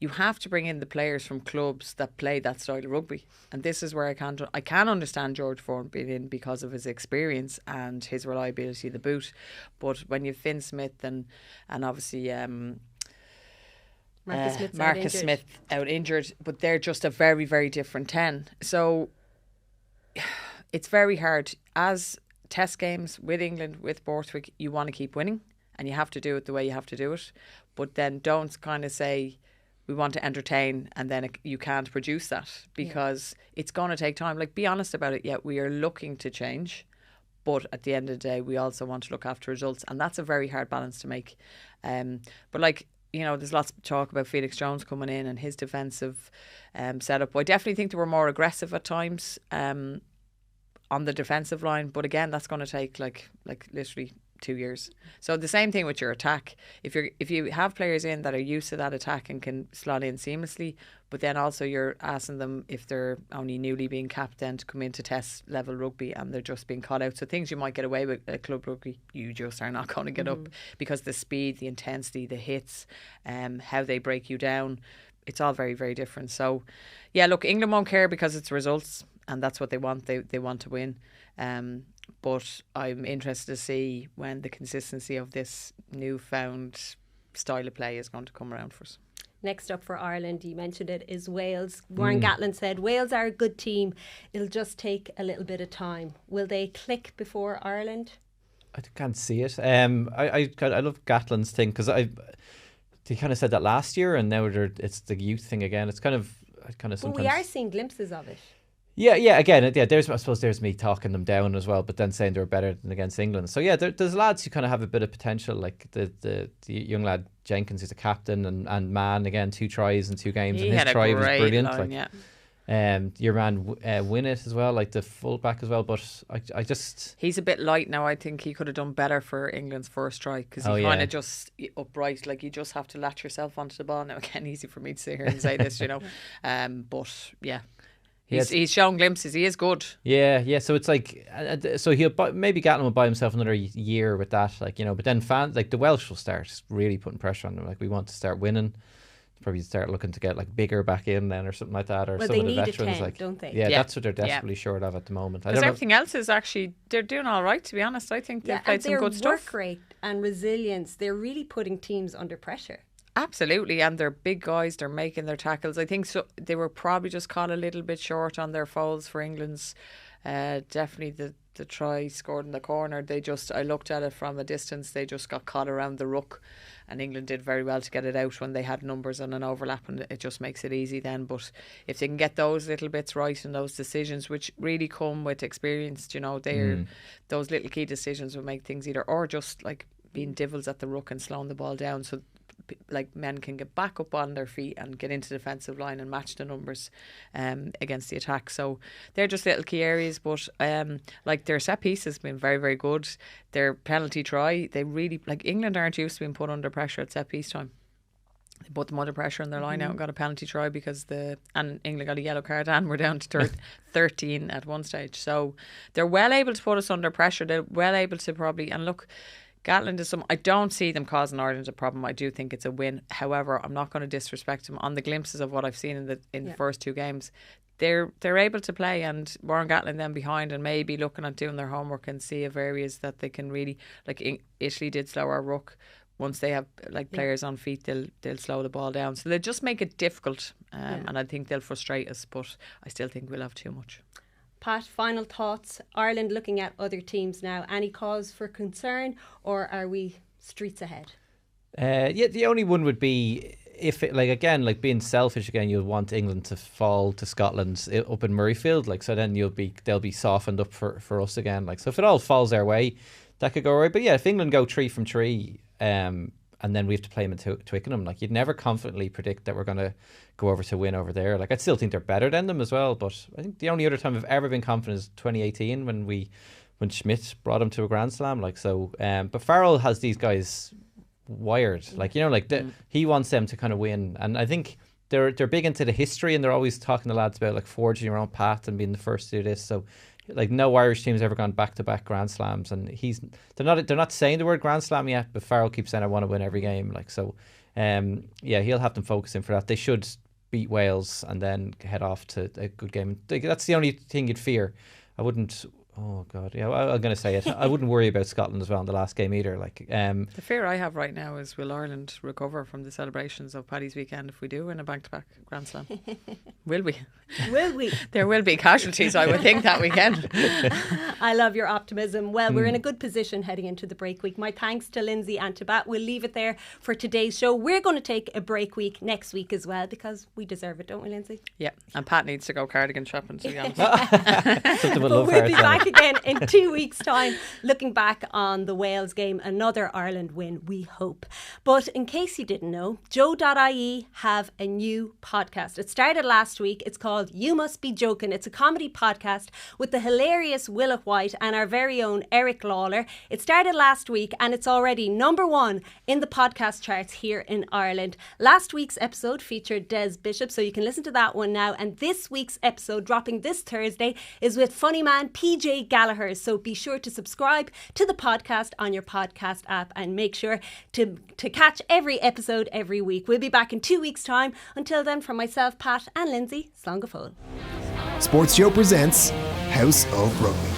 you have to bring in the players from clubs that play that style of rugby. And this is where I can understand George Vaughan being in because of his experience and his reliability of the boot. But when you've Finn Smith and obviously Marcus Smith out injured, but they're just a very, very different 10. So it's very hard. As test games with England, with Borthwick, you want to keep winning and you have to do it the way you have to do it. But then don't kind of say, we want to entertain, and then you can't produce that because it's going to take time. Like, be honest about it. Yeah, we are looking to change, but at the end of the day, we also want to look after results, and that's a very hard balance to make. But like, you know, there's lots of talk about Felix Jones coming in and his defensive setup. I definitely think they were more aggressive at times on the defensive line, but again, that's going to take like literally 2 years. So the same thing with your attack. If you have players in that are used to that attack and can slot in seamlessly, but then also you're asking them, if they're only newly being capped, then to come into test level rugby and they're just being caught out. So things you might get away with at club rugby, you just are not going to get up because the speed, the intensity, the hits, how they break you down, it's all very, very different. So yeah, look, England won't care because it's results and that's what they want. They want to win. But I'm interested to see when the consistency of this newfound style of play is going to come around for us. Next up for Ireland, you mentioned it, is Wales. Warren Gatland said, Wales are a good team. It'll just take a little bit of time. Will they click before Ireland? I can't see it. I love Gatland's thing because they kind of said that last year and now it's the youth thing again. It's kind of sometimes... Well, we are seeing glimpses of it. Yeah. Again, I suppose there's me talking them down as well, but then saying they're better than against England. So yeah, there's lads who kind of have a bit of potential, like the young lad Jenkins, who's a captain, and Mann again, 2 tries in 2 games, and his try was brilliant. Line, your man Winnett as well, like the fullback as well. But I just he's a bit light now. I think he could have done better for England's first try because he kind of just upright. Like, you just have to latch yourself onto the ball. Now again, easy for me to sit here and say this, you know, but yeah. He's shown glimpses. He is good. Yeah. So it's like, so maybe Gatland will buy himself another year with that, like, you know. But then fans, like the Welsh, will start really putting pressure on them. Like, we want to start winning. Probably start looking to get like Bigger back in then, or something like that, or some of the veterans. 10, like, don't they? Yeah, that's what they're desperately short of at the moment. Because everything else is actually, they're doing all right, to be honest. I think they've played some good stuff. Their work rate and resilience, they're really putting teams under pressure. Absolutely, and they're big guys. They're making their tackles. I think so. They were probably just caught a little bit short on their fouls for England's. Definitely the try scored in the corner. I looked at it from a distance. They just got caught around the ruck, and England did very well to get it out when they had numbers on an overlap, and it just makes it easy then. But if they can get those little bits right and those decisions, which really come with experience, you know, those little key decisions will make things either or just like being devils at the ruck and slowing the ball down, so like men can get back up on their feet and get into the defensive line and match the numbers against the attack. So they're just little key areas, but like their set piece has been very, very good. Their penalty try, they really, like, England aren't used to being put under pressure at set piece time. They put them under pressure in their line out and got a penalty try and England got a yellow card and we're down to 13 at one stage. So they're well able to put us under pressure. They're well able to probably, and look, Gatland is I don't see them causing Ireland a problem. I do think it's a win. However, I'm not going to disrespect them. On the glimpses of what I've seen in the first 2 games, they're able to play, and Warren Gatland then behind and maybe looking at doing their homework and see of areas that they can really, like Italy did slow our ruck. Once they have like players on feet, they'll slow the ball down. So they just make it difficult, and I think they'll frustrate us. But I still think we'll have too much. Pat, final thoughts. Ireland looking at other teams now. Any cause for concern, or are we streets ahead? The only one would be if it, like, again, like being selfish again, you'll want England to fall to Scotland up in Murrayfield, like, so then they'll be softened up for us again, like, so if it all falls their way, that could go right. But yeah, if England go 3 from 3, and then we have to play them in Twickenham, like, you'd never confidently predict that we're going to go over to win over there. Like, I still think they're better than them as well, but I think the only other time I've ever been confident is 2018 when Schmidt brought him to a Grand Slam, like, so. But Farrell has these guys wired, like, you know, like he wants them to kind of win, and I think they're big into the history, and they're always talking to lads about like forging your own path and being the first to do this. So, like, no Irish team's ever gone back-to-back Grand Slams, and they're not saying the word Grand Slam yet, but Farrell keeps saying I want to win every game, like, so he'll have them focusing for that. They should beat Wales and then head off to a good game. That's the only thing you'd fear. I wouldn't. Oh God, yeah. I'm going to say it. I wouldn't worry about Scotland as well in the last game either. The fear I have right now is, will Ireland recover from the celebrations of Paddy's weekend if we do win a back-to-back Grand Slam? Will we? Will we? There will be casualties, I would think, that weekend. I love your optimism. Well, we're in a good position heading into the break week. My thanks to Lindsay and to Bat. We'll leave it there for today's show. We're going to take a break week next week as well because we deserve it, don't we, Lindsay? Yeah, and Pat needs to go cardigan shopping, to be honest. Something with But love we'll hearts be on back it. again in 2 weeks' time, looking back on the Wales game. Another Ireland win, we hope. But in case you didn't know, Joe.ie have a new podcast. It started last week. It's called You Must Be Joking. It's a comedy podcast with the hilarious Willa White and our very own Eric Lawler. It started last week and it's already #1 in the podcast charts here in Ireland. Last week's episode featured Des Bishop, so you can listen to that one now. And this week's episode, dropping this Thursday, is with funny man PJ Gallagher. So be sure to subscribe to the podcast on your podcast app and make sure to catch every episode every week. We'll be back in 2 weeks' time. Until then, from myself, Pat and Lindsay, Slán go fóill. Sports Show presents House of Rugby.